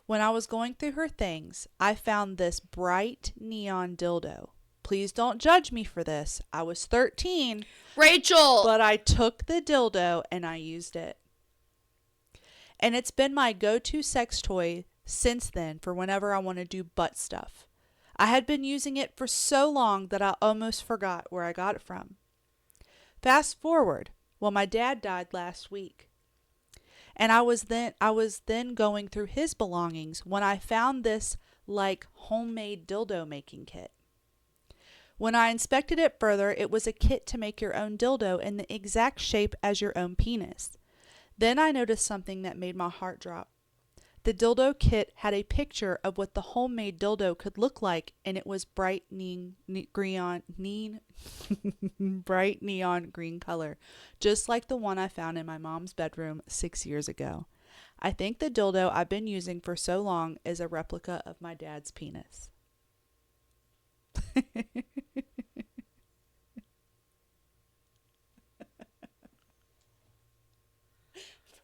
When I was going through her things, I found this bright neon dildo. Please don't judge me for this. I was 13. Rachael! But I took the dildo and I used it. And it's been my go-to sex toy since then for whenever I want to do butt stuff. I had been using it for so long that I almost forgot where I got it from. Fast forward. Well, my dad died last week. And I was then going through his belongings when I found this like homemade dildo making kit. When I inspected it further, it was a kit to make your own dildo in the exact shape as your own penis. Then I noticed something that made my heart drop. The dildo kit had a picture of what the homemade dildo could look like, and it was bright neon green color, just like the one I found in my mom's bedroom 6 years ago. I think the dildo I've been using for so long is a replica of my dad's penis.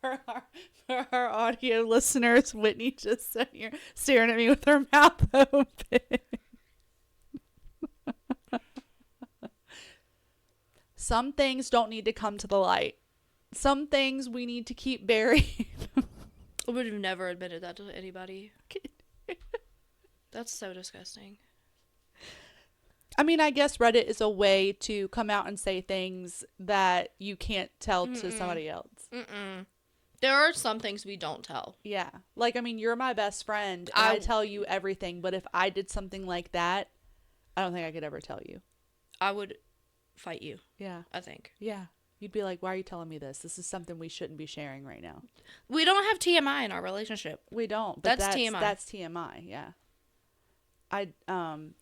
For our audio listeners, Whitney just sat here staring at me with her mouth open. Some things don't need to come to the light. Some things we need to keep buried. I would have never admitted that to anybody. That's so disgusting. I mean, I guess Reddit is a way to come out and say things that you can't tell to somebody else. There are some things we don't tell. Yeah. Like, I mean, you're my best friend, and I tell you everything, but if I did something like that, I don't think I could ever tell you. I would fight you. Yeah. I think. Yeah. You'd be like, why are you telling me this? This is something we shouldn't be sharing right now. We don't have TMI in our relationship. We don't. But that's TMI. That's TMI, yeah.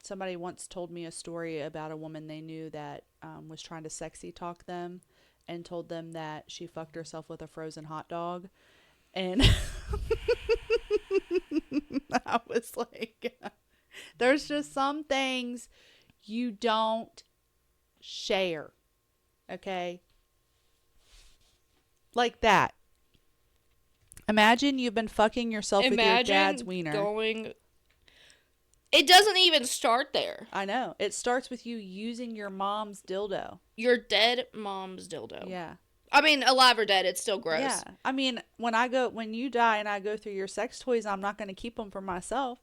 Somebody once told me a story about a woman they knew that was trying to sexy talk them and told them that she fucked herself with a frozen hot dog. And I was like, there's just some things you don't share. Okay? Like that. Imagine you've been fucking yourself with your dad's wiener. It doesn't even start there. I know. It starts with you using your mom's dildo. Your dead mom's dildo. Yeah. I mean, alive or dead, it's still gross. Yeah. I mean, when you die and I go through your sex toys, I'm not going to keep them for myself.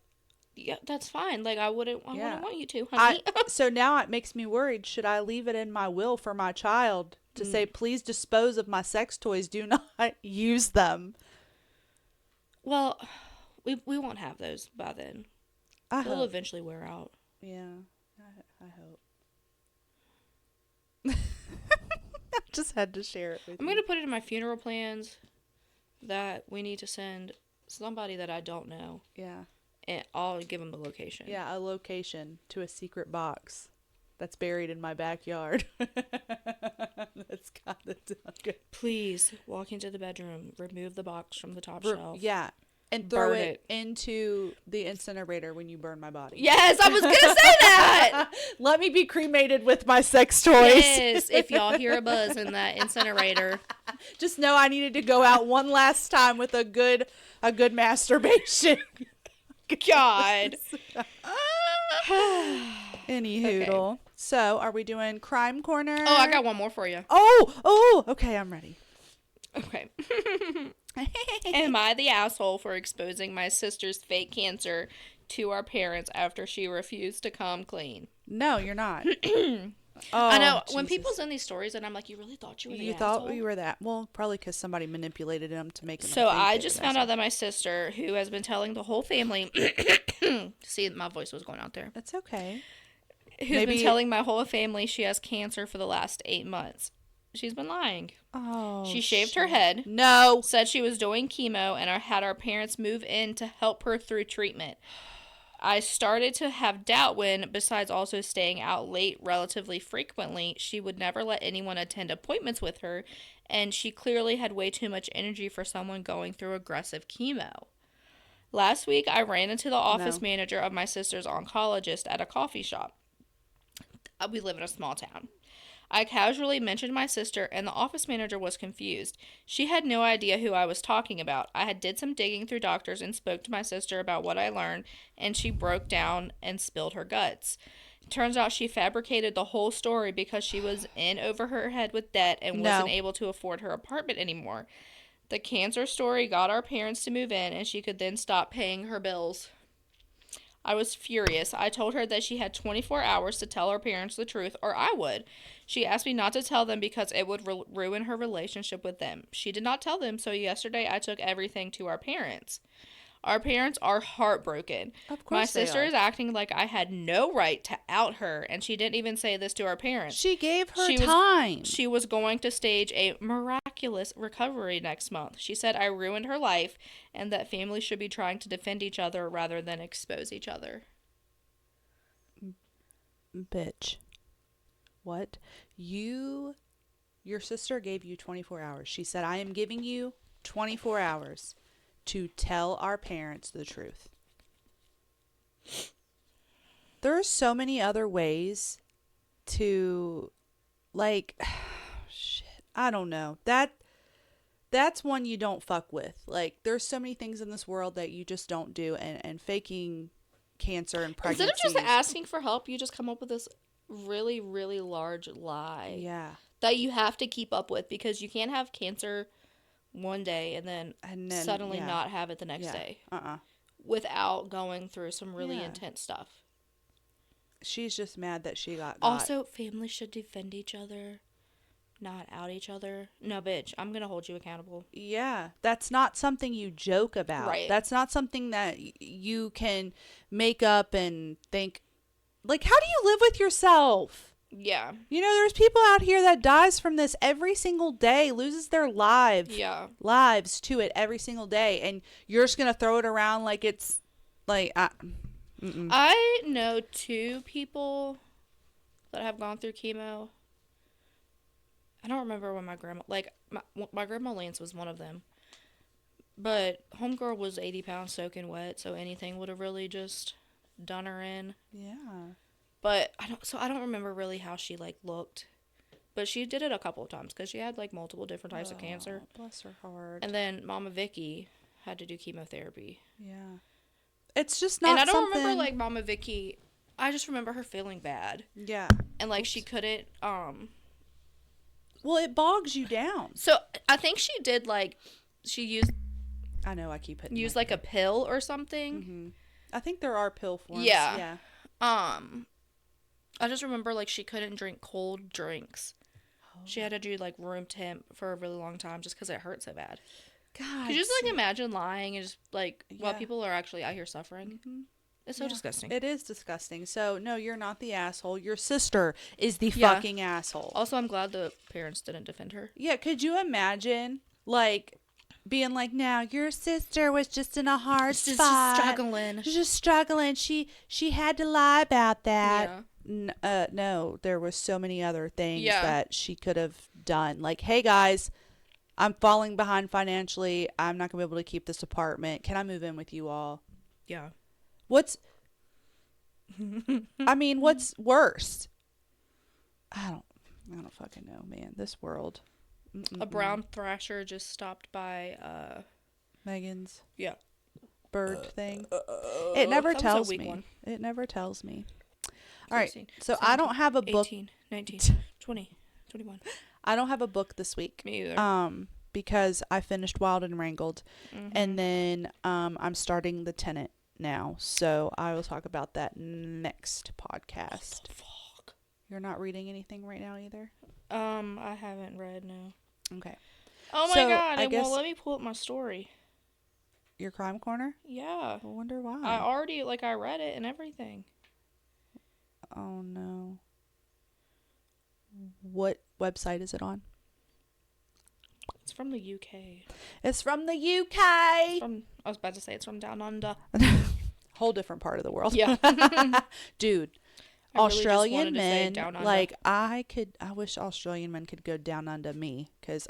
Yeah, that's fine. Like, I wouldn't want you to, honey. So now it makes me worried. Should I leave it in my will for my child to say, please dispose of my sex toys? Do not use them. Well, we won't have those by then. They'll eventually wear out. Yeah, I hope. I just had to share it with you. I'm going to put it in my funeral plans that we need to send somebody that I don't know. Yeah. And I'll give them the location. Yeah, a location to a secret box that's buried in my backyard. That's kind of good. Please walk into the bedroom, remove the box from the top shelf. Yeah. And throw it into the incinerator when you burn my body. Yes, I was going to say that. Let me be cremated with my sex toys. Yes, if y'all hear a buzz in that incinerator. Just know I needed to go out one last time with a good masturbation. God. Anyhoodle. Okay. So, are we doing crime corner? Oh, I got one more for you. Oh, okay, I'm ready. Okay. Am I the asshole for exposing my sister's fake cancer to our parents after she refused to come clean? No, you're not. I know. Jesus. When people send these stories and I'm like, you really thought you were the asshole? You thought you were that? Well, probably because somebody manipulated them to make them. So I just found out that my sister, who has been telling the whole family, see, my voice was going out there. That's okay. Who's been telling my whole family she has cancer for the last 8 months. She's been lying. Oh, she shaved her head. No. Said she was doing chemo and had our parents move in to help her through treatment. I started to have doubt when, besides also staying out late relatively frequently, she would never let anyone attend appointments with her, and she clearly had way too much energy for someone going through aggressive chemo. Last week, I ran into the office manager of my sister's oncologist at a coffee shop. We live in a small town. I casually mentioned my sister, and the office manager was confused. She had no idea who I was talking about. I had did some digging through doctors and spoke to my sister about what I learned, and she broke down and spilled her guts. Turns out she fabricated the whole story because she was in over her head with debt and wasn't able to afford her apartment anymore. The cancer story got our parents to move in, and she could then stop paying her bills. I was furious. I told her that she had 24 hours to tell her parents the truth, or I would. She asked me not to tell them because it would ruin her relationship with them. She did not tell them, so yesterday I took everything to our parents. Our parents are heartbroken. Of course My sister is acting like I had no right to out her, and she didn't even say this to our parents. She gave her time. She was going to stage a miraculous recovery next month. She said I ruined her life and that families should be trying to defend each other rather than expose each other. Bitch. What? Your sister gave you 24 hours. She said, I am giving you 24 hours to tell our parents the truth. There are so many other ways to, like, shit, I don't know. That's one you don't fuck with. Like, there's so many things in this world that you just don't do, and faking cancer and pregnancy. Instead of just asking for help, you just come up with this really, really large lie. Yeah. That you have to keep up with because you can't have cancer one day and then suddenly not have it the next day. Without going through some really intense stuff. She's just mad that she got Also, families should defend each other, not out each other. No, bitch, I'm gonna hold you accountable. Yeah, that's not something you joke about. Right. That's not something that you can make up and think, like, how do you live with yourself? Yeah. You know, there's people out here that dies from this every single day, loses their lives to it every single day, and you're just gonna throw it around like it's like I know 2 people that have gone through chemo. I don't remember when my grandma, like, my grandma Lance was one of them. But homegirl was 80 pounds soaking wet, so anything would have really just done her in. Yeah. But I don't remember really how she, like, looked. But she did it a couple of times because she had, like, multiple different types of cancer. Bless her heart. And then Mama Vicky had to do chemotherapy. Yeah. It's just not. And I don't something... remember, like, Mama Vicky. I just remember her feeling bad. Yeah. And, like, she couldn't, Well, it bogs you down. So, I think she did, like, she used... I know, I keep hitting Use, like, a pill or something. Mm-hmm. I think there are pill forms. Yeah. I just remember, like, she couldn't drink cold drinks. Oh. She had to do, like, room temp for a really long time just because it hurt so bad. God. Could you just, like, imagine lying and just, like, while people are actually out here suffering? Mm-hmm. It's so disgusting. It is disgusting. So, no, you're not the asshole. Your sister is the fucking asshole. Also, I'm glad the parents didn't defend her. Yeah, could you imagine, like, being like, now, your sister was just in a hard spot. Just struggling. She's just struggling. She had to lie about that. Yeah. No, there was so many other things that she could have done. Like, hey, guys, I'm falling behind financially. I'm not going to be able to keep this apartment. Can I move in with you all? Yeah. What's worse? I don't fucking know, man. This world. A brown thrasher just stopped by Megan's bird thing. It never tells me. One. It never tells me. All right. 16, so 17, I don't have a book. 18, 19, 20, 21. I don't have a book this week. Me either. Because I finished Wild and Wrangled. Mm-hmm. And then I'm starting The Tenant now. So I will talk about that next podcast. What the fuck? You're not reading anything right now either? I haven't read, no. Okay. Oh my god, it won't let me pull up my story. Your crime corner? Yeah. I wonder why. I already, I read it and everything. Oh no. What website is it on? It's from the UK. It's from the UK! I was about to say it's from down under. Whole different part of the world. Yeah. Dude. I Australian really men, I wish Australian men could go down under me, because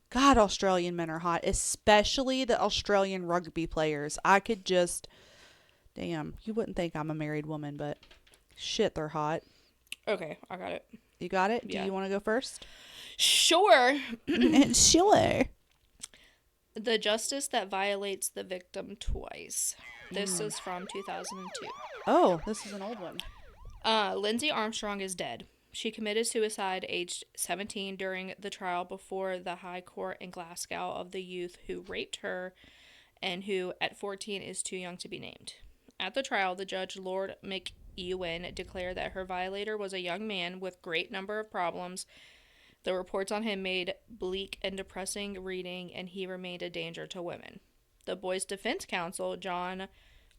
God, Australian men are hot, especially the Australian rugby players. I could just, damn, you wouldn't think I'm a married woman, but shit, they're hot. Okay, I got it. You got it? Yeah. Do you want to go first? Sure. Sure. The justice that violates the victim twice. This is from 2002. Oh, this is an old one. Lindsay Armstrong is dead. She committed suicide aged 17 during the trial before the High Court in Glasgow of the youth who raped her and who, at 14, is too young to be named. At the trial, the judge, Lord McEwen, declared that her violator was a young man with great number of problems. The reports on him made bleak and depressing reading, and he remained a danger to women. The boy's defense counsel, John,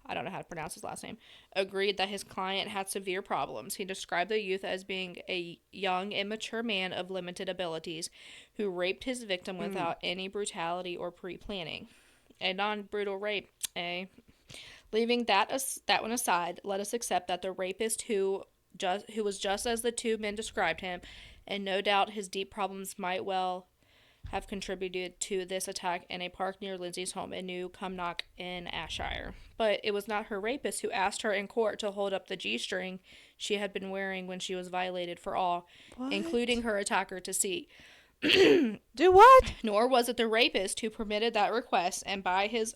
I don't know how to pronounce his last name, agreed that his client had severe problems. He described the youth as being a young, immature man of limited abilities who raped his victim without any brutality or pre-planning. A non-brutal rape, eh? Leaving that one aside, let us accept that the rapist who was just as the two men described him, and no doubt his deep problems might well have contributed to this attack in a park near Lindsay's home in New Cumnock in Ayrshire. But it was not her rapist who asked her in court to hold up the G-string she had been wearing when she was violated for all, including her attacker, to see. Do what? Nor was it the rapist who permitted that request, and by his...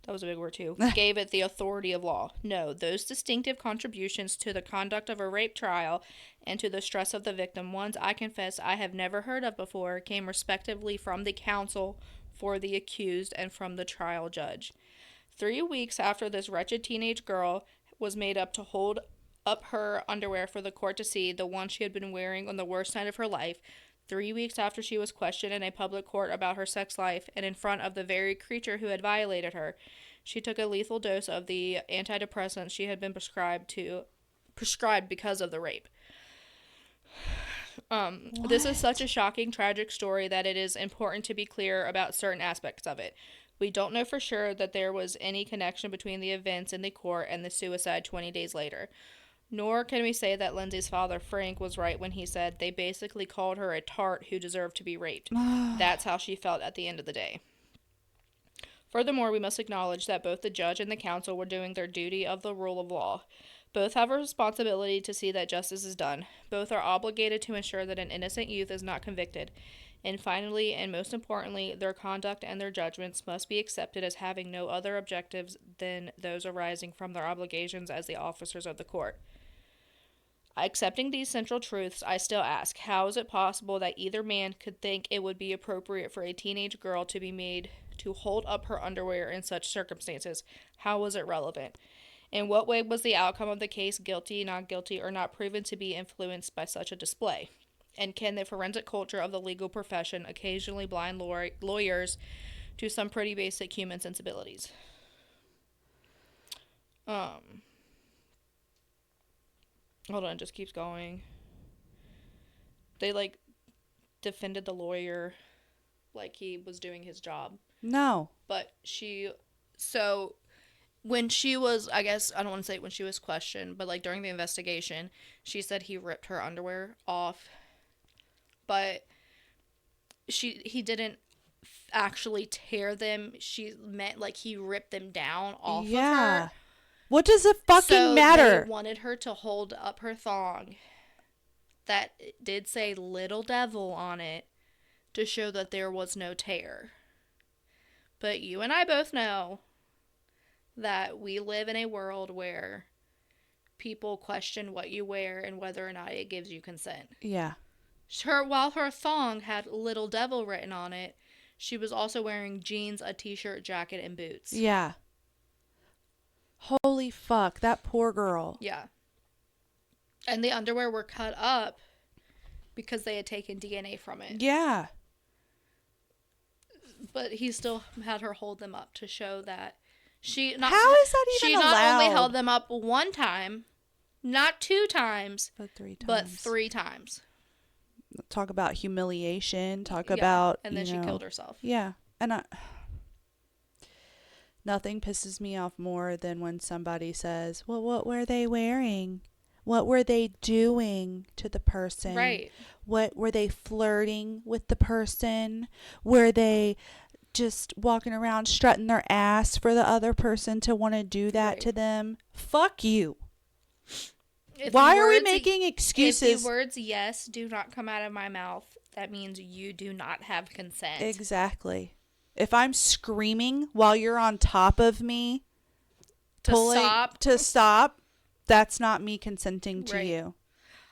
that was a big word too, gave it the authority of law. No, those distinctive contributions to the conduct of a rape trial and to the stress of the victim, ones I confess I have never heard of before, came respectively from the counsel for the accused and from the trial judge. 3 weeks after this wretched teenage girl was made up to hold up her underwear for the court to see, the one she had been wearing on the worst night of her life, 3 weeks after she was questioned in a public court about her sex life and in front of the very creature who had violated her. She took a lethal dose of the antidepressants she had been prescribed because of the rape. This is such a shocking, tragic story that it is important to be clear about certain aspects of it. We don't know for sure that there was any connection between the events in the court and the suicide 20 days later. Nor can we say that Lindsay's father, Frank, was right when he said they basically called her a tart who deserved to be raped. That's how she felt at the end of the day. Furthermore, we must acknowledge that both the judge and the counsel were doing their duty of the rule of law. Both have a responsibility to see that justice is done. Both are obligated to ensure that an innocent youth is not convicted. And finally, and most importantly, their conduct and their judgments must be accepted as having no other objectives than those arising from their obligations as the officers of the court. Accepting these central truths, I still ask, how is it possible that either man could think it would be appropriate for a teenage girl to be made to hold up her underwear in such circumstances? How was it relevant? In what way was the outcome of the case, guilty, not guilty, or not proven to be influenced by such a display? And can the forensic culture of the legal profession occasionally blind lawyers to some pretty basic human sensibilities? Hold on, it just keeps going. They, defended the lawyer like he was doing his job. No. But when she was, I guess, I don't want to say when she was questioned, but, during the investigation, she said he ripped her underwear off. But he didn't actually tear them. She meant, he ripped them down off of her. What does it fucking matter? They wanted her to hold up her thong that did say Little Devil on it to show that there was no tear. But you and I both know that we live in a world where people question what you wear and whether or not it gives you consent. Yeah. While her thong had Little Devil written on it, she was also wearing jeans, a t-shirt, jacket, and boots. Yeah. Holy fuck, that poor girl. Yeah. And the underwear were cut up because they had taken DNA from it. Yeah. But he still had her hold them up to show that how is that even allowed? She not only held them up one time, not 2 times, but 3 times. But 3 times. Talk about humiliation. Talk about, and then she killed herself. Yeah. And nothing pisses me off more than when somebody says, well, what were they wearing? What were they doing to the person? Right. What were they flirting with the person? Were they just walking around strutting their ass for the other person to want to do that to them? Fuck you. Why are we making excuses? If the words yes do not come out of my mouth, that means you do not have consent. Exactly. If I'm screaming while you're on top of me to stop, that's not me consenting to you.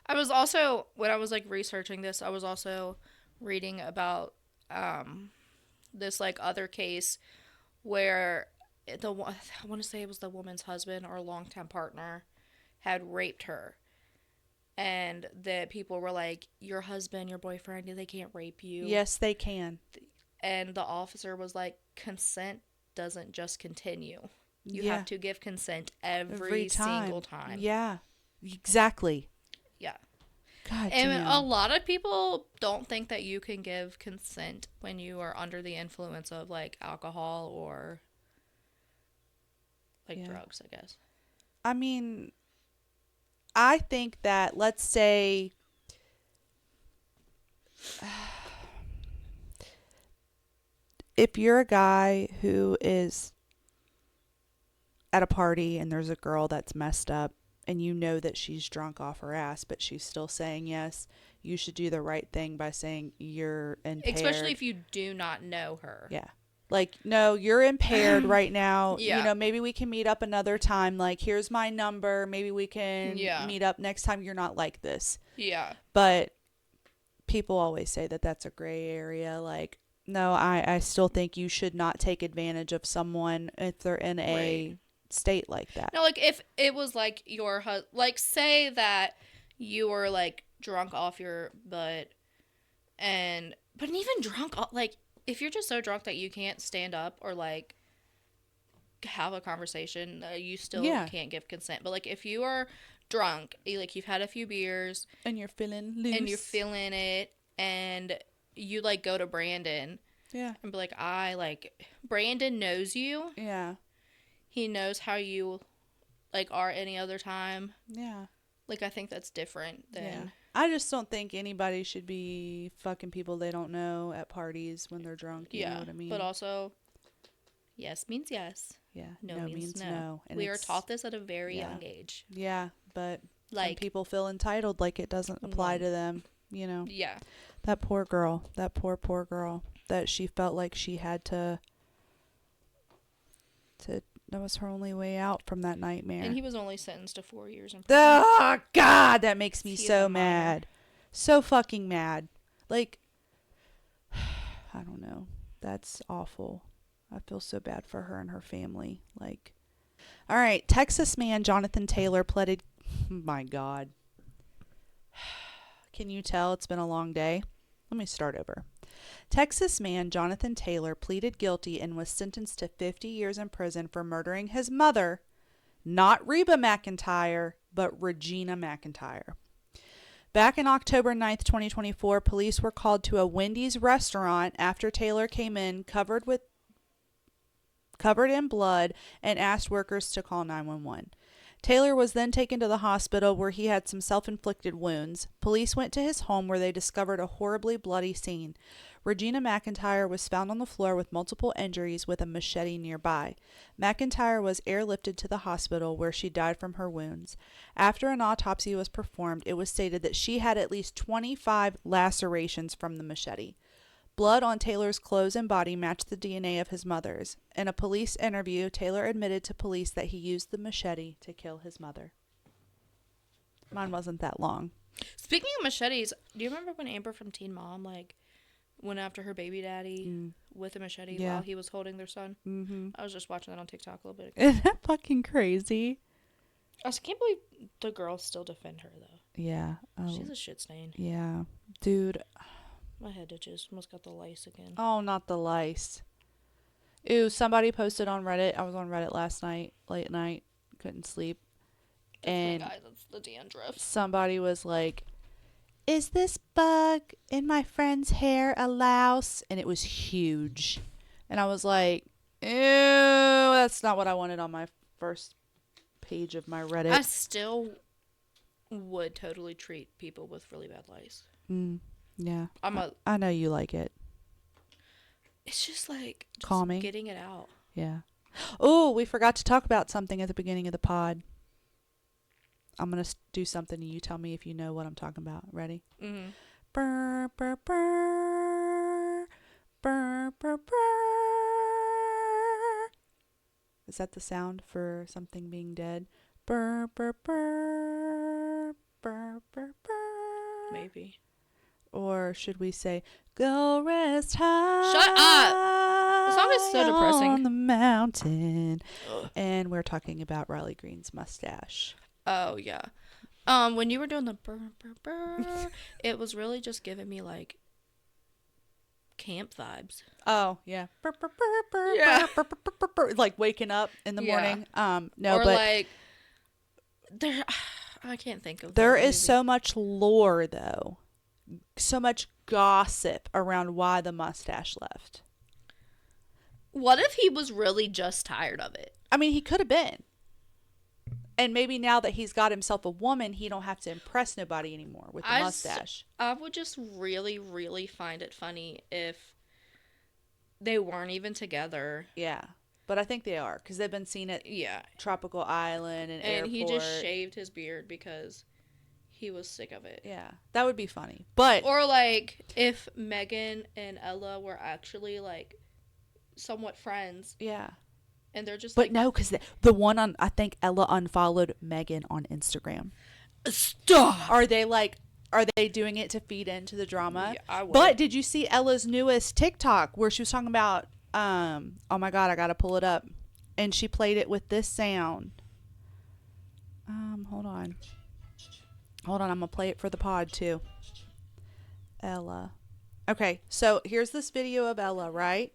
I was also, when I was researching this, I was also reading about this other case where I want to say it was the woman's husband or longtime partner had raped her. And the people were like, your husband, your boyfriend, they can't rape you. Yes, they can. And the officer was like, consent doesn't just continue. You have to give consent every single time. Yeah, exactly. Yeah. God and damn. a lot of people don't think that you can give consent when you are under the influence of alcohol or drugs, I guess. I mean, I think that, let's say, if you're a guy who is at a party and there's a girl that's messed up and you know that she's drunk off her ass, but she's still saying yes, you should do the right thing by saying you're impaired. Especially if you do not know her. Yeah. No, you're impaired right now. Yeah. Maybe we can meet up another time. Here's my number. Maybe we can meet up next time you're not like this. Yeah. But people always say that that's a gray area. No, I still think you should not take advantage of someone if they're in a state like that. No, like if it was like like say that you were like drunk off your butt, but even drunk, like if you're just so drunk that you can't stand up or like have a conversation, you still can't give consent. But like if you are drunk, like you've had a few beers and you're feeling loose and you're feeling it, and you like go to Brandon, and be like, Brandon knows you. Yeah. He knows how you like are any other time. Yeah. Like I think that's different than. Yeah. I just don't think anybody should be fucking people they don't know at parties when they're drunk. You know what I mean? But also, yes means yes. Yeah. No means no. And we are taught this at a very young age. Yeah, but like some people feel entitled, like it doesn't apply to them. You know. Yeah. That poor girl. That poor girl. That she felt like she had to. That was her only way out from that nightmare. And he was only sentenced to 4 years in prison. Oh, God, that makes me so mad. So fucking mad. Like, I don't know. That's awful. I feel so bad for her and her family. Like, all right. Texas man Jonathan Taylor pleaded. My God. Can you tell it's been a long day? Let me start over. Texas man Jonathan Taylor pleaded guilty and was sentenced to 50 years in prison for murdering his mother, not Reba McEntire, but Regina McIntyre. Back in October 9th, 2024, police were called to a Wendy's restaurant after Taylor came in covered in blood and asked workers to call 911. Taylor was then taken to the hospital where he had some self-inflicted wounds. Police went to his home where they discovered a horribly bloody scene. Regina McIntyre was found on the floor with multiple injuries with a machete nearby. McIntyre was airlifted to the hospital where she died from her wounds. After an autopsy was performed, it was stated that she had at least 25 lacerations from the machete. Blood on Taylor's clothes and body matched the DNA of his mother's. In a police interview, Taylor admitted to police that he used the machete to kill his mother. Mine wasn't that long. Speaking of machetes, do you remember when Amber from Teen Mom like went after her baby daddy with a machete while he was holding their son? Mm-hmm. I was just watching that on TikTok a little bit ago. Isn't that fucking crazy? I just can't believe the girls still defend her though. Yeah. Oh. She's a shit stain. Yeah. Dude. My head itches. Almost got the lice again. Oh, not the lice. Ew, somebody posted on Reddit. I was on Reddit last night, late night. Couldn't sleep. And guys, that's the dandruff. Somebody was like, is this bug in my friend's hair a louse? And it was huge. And I was like, ew, that's not what I wanted on my first page of my Reddit. I still would totally treat people with really bad lice. Yeah. I know you like it. It's just like calming. Getting it out. Yeah. Oh, we forgot to talk about something at the beginning of the pod. I'm going to do something and you tell me if you know what I'm talking about. Ready? Mm-hmm. Burr, burr, burr. Burr, burr, burr. Is that the sound for something being dead? Burr, burr, burr. Burr, burr, burr. Maybe. Or should we say, go rest high. Shut up. The song is so depressing. On the mountain. And we're talking about Riley Green's mustache. Oh, yeah. When you were doing the burr, burr, burr, it was really just giving me, like, camp vibes. Oh, yeah. Burr, burr, burr, burr, Yeah. burr, burr, burr, burr, burr. Like waking up in the morning. No, or but like, I can't think of there is so much lore, though. So much gossip around why the mustache left. What if he was really just tired of it? I mean, he could have been. And maybe now that he's got himself a woman, he don't have to impress nobody anymore with the mustache. I would just really, really find it funny if they weren't even together. Yeah. But I think they are, because they've been seen at Tropical Island and Airport. And he just shaved his beard because he was sick of it. Yeah. That would be funny. But or like if Megan and Ella were actually like somewhat friends. Yeah. And they're just But no, because the one on, I think Ella unfollowed Megan on Instagram. Stop! Are they doing it to feed into the drama? Yeah, I would. But did you see Ella's newest TikTok where she was talking about, oh my God, I got to pull it up. and she played it with this sound. Hold on. I'm going to play it for the pod too. Ella. Okay, so here's this video of Ella, right?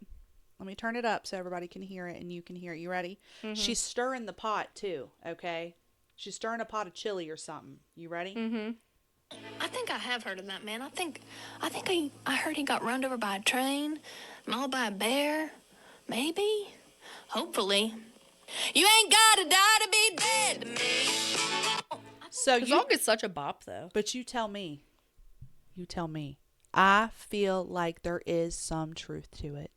Let me turn it up so everybody can hear it and you can hear it. You ready? Mm-hmm. She's stirring the pot too, okay? She's stirring a pot of chili or something. You ready? Mm-hmm. I think I have heard of that man. I heard he got run over by a train, mauled by a bear. Maybe? Hopefully. You ain't gotta die to be dead to me. So the song is such a bop, though. But you tell me. I feel like there is some truth to it.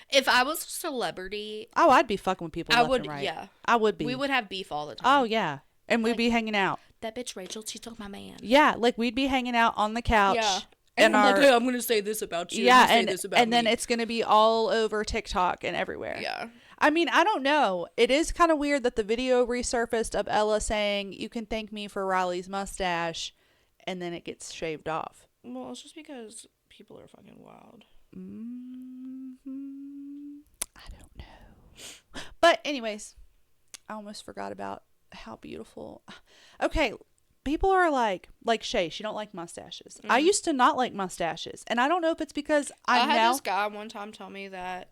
If I was a celebrity, I'd be fucking with people. I would, and right. yeah. I would be. We would have beef all the time. Oh yeah, and we'd be hanging out. That bitch Rachael, she took my man. Yeah, like we'd be hanging out on the couch. Yeah. And I'm like, hey, I'm gonna say this about you. Yeah, and then it's gonna be all over TikTok and everywhere. Yeah. I mean, I don't know. It is kind of weird that the video resurfaced of Ella saying, "You can thank me for Riley's mustache," and then it gets shaved off. Well, it's just because people are fucking wild. I don't know. But anyways, I almost forgot about how beautiful. Okay, people are like Shay, she don't like mustaches. I used to not like mustaches, and I don't know if it's because I had this guy one time tell me that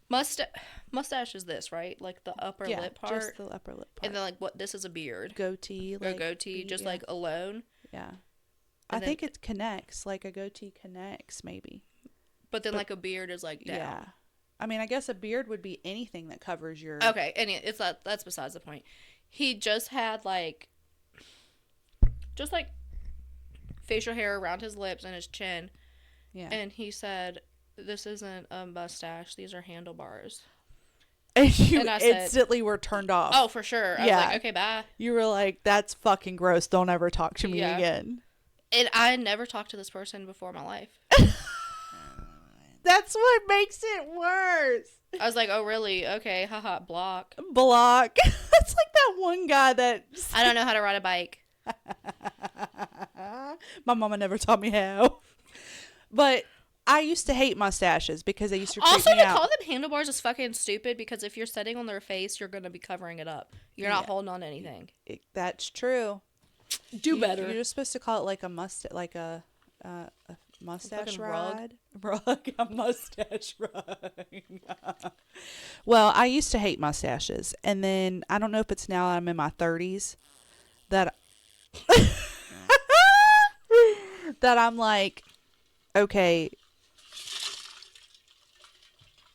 mustache is this, right? Like the upper lip part. Just the upper lip part. And then like this is a beard. Goatee. Like, a goatee, just like alone. Yeah. I think it connects, like a goatee connects maybe. But then like a beard is like down. Yeah. I mean, I guess a beard would be anything that covers your... Okay, and that's besides the point. He just had like facial hair around his lips and his chin. Yeah. And he said, "This isn't a mustache. These are handlebars." And you instantly were turned off. Oh, for sure. I was like, okay, bye. You were like, that's fucking gross. Don't ever talk to me again. And I had never talked to this person before in my life. That's what makes it worse. I was like, oh, really? Okay, haha, block. That's like that one guy that... I don't know how to ride a bike. My mama never taught me how. But I used to hate mustaches because they used to creep me out. Also, to call them handlebars is fucking stupid because if you're sitting on their face, you're going to be covering it up. You're not holding on to anything. That's true. Do better. You're just supposed to call it like a mustache ride. A mustache ride. Well, I used to hate mustaches, and then I don't know if it's now I'm in my 30s that that I'm like, okay,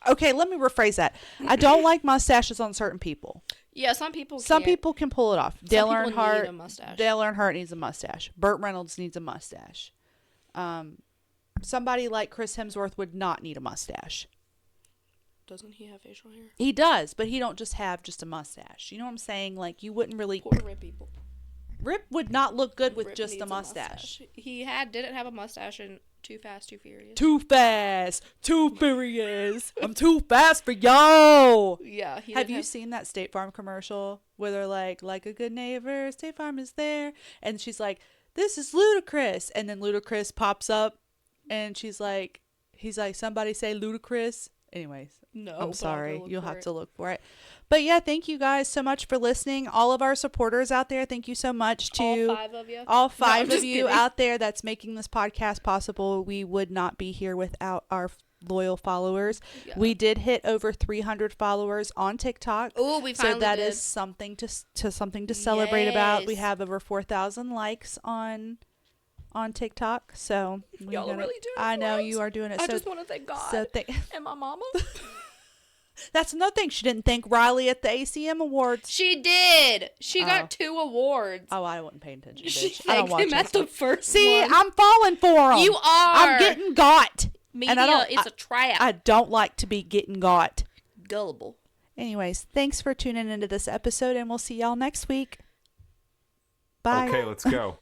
let me rephrase that. I don't like mustaches on certain people. Yeah, some people can't. Some people can pull it off. Dale Earnhardt needs a mustache. Burt Reynolds needs a mustache. Somebody like Chris Hemsworth would not need a mustache. Doesn't he have facial hair? He does, but he don't just have a mustache. You know what I'm saying? Like, you wouldn't really... Poor Rip people. Rip would not look good with Rip just a mustache. He didn't have a mustache in Too Fast, Too Furious. Too fast, too furious. I'm too fast for y'all. Yeah. Have you seen that State Farm commercial where they're like a good neighbor, State Farm is there, and she's like, this is ludicrous, and then Ludacris pops up, and he's like, somebody say Ludacris. Anyways, no, I'm sorry. You'll have to look for it. But yeah, thank you guys so much for listening. All of our supporters out there, thank you so much to all five of you out there that's making this podcast possible. We would not be here without our loyal followers. Yeah. We did hit over 300 followers on TikTok. Oh, we finally So that is something to celebrate about. We have over 4,000 likes on TikTok. So y'all are really doing it. I know you are doing it. I just want to thank God and my mama. That's another thing. She didn't thank Riley at the ACM Awards. She did. She got 2 awards. Oh, I wasn't paying attention, bitch. She thanked him at the first See, one. I'm falling for him. You are. I'm getting got. Media is a trap. I don't like to be getting got. Gullible. Anyways, thanks for tuning into this episode, and we'll see y'all next week. Bye. Okay, let's go.